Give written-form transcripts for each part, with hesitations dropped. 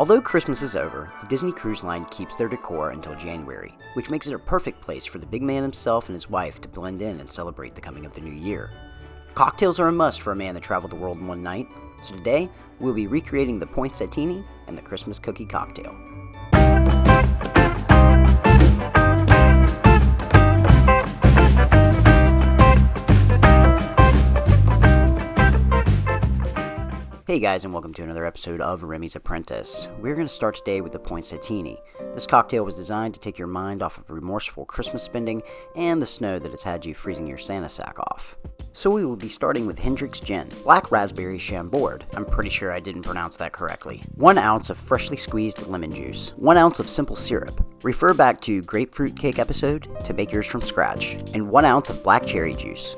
Although Christmas is over, the Disney Cruise Line keeps their decor until January, which makes it a perfect place for the big man himself and his wife to blend in and celebrate the coming of the new year. Cocktails are a must for a man that traveled the world in one night, so today we'll be recreating the Poinse-tini and the Christmas cookie cocktail. Hey guys, and welcome to another episode of Remy's Apprentice. We're going to start today with the Poinsetini. This cocktail was designed to take your mind off of remorseful Christmas spending and the snow that has had you freezing your Santa sack off. So we will be starting with Hendrick's Gin, Black Raspberry Chambord, I'm pretty sure I didn't pronounce that correctly, 1 ounce of freshly squeezed lemon juice, 1 ounce of simple syrup, refer back to Grapefruit Cake episode to make yours from scratch, and 1 ounce of black cherry juice.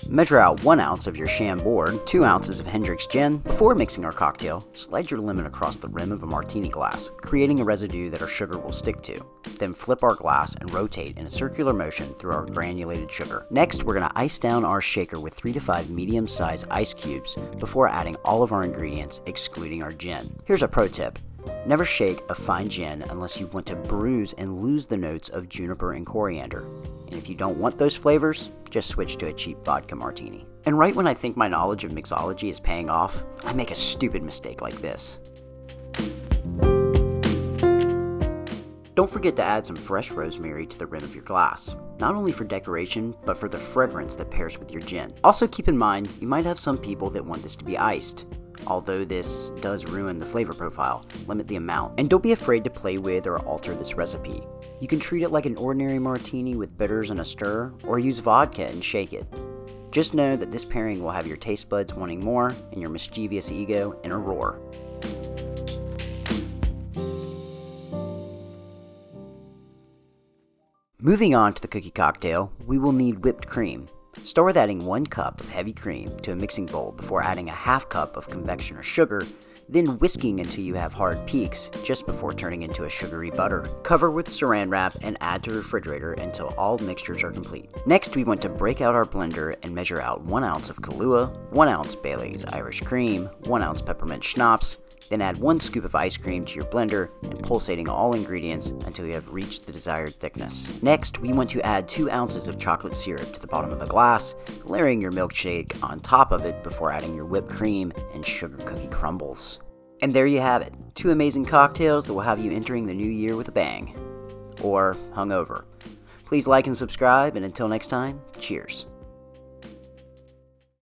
Measure out 1 ounce of your Chambord, 2 ounces of Hendrick's Gin. Before mixing our cocktail, slide your lemon across the rim of a martini glass, creating a residue that our sugar will stick to. Then flip our glass and rotate in a circular motion through our granulated sugar. Next, we're going to ice down our shaker with 3 to 5 medium-sized ice cubes before adding all of our ingredients, excluding our gin. Here's a pro tip. Never shake a fine gin unless you want to bruise and lose the notes of juniper and coriander. And if you don't want those flavors, just switch to a cheap vodka martini. And right when I think my knowledge of mixology is paying off, I make a stupid mistake like this. Don't forget to add some fresh rosemary to the rim of your glass, not only for decoration, but for the fragrance that pairs with your gin. Also keep in mind, you might have some people that want this to be iced. Although this does ruin the flavor profile, limit the amount. And don't be afraid to play with or alter this recipe. You can treat it like an ordinary martini with bitters and a stir, or use vodka and shake it. Just know that this pairing will have your taste buds wanting more and your mischievous ego in a roar. Moving on to the cookie cocktail, we will need whipped cream. Start with adding 1 cup of heavy cream to a mixing bowl before adding a half cup of convection or sugar, then whisking until you have hard peaks just before turning into a sugary butter. Cover with saran wrap and add to the refrigerator until all mixtures are complete. Next, we want to break out our blender and measure out 1 ounce of Kahlua, 1 ounce Bailey's Irish Cream, 1 ounce peppermint schnapps, then add 1 scoop of ice cream to your blender and pulsating all ingredients until you have reached the desired thickness. Next, we want to add 2 ounces of chocolate syrup to the bottom of a glass, layering your milkshake on top of it before adding your whipped cream and sugar cookie crumbles. And there you have it, 2 amazing cocktails that will have you entering the new year with a bang. Or hungover. Please like and subscribe, and until next time, cheers.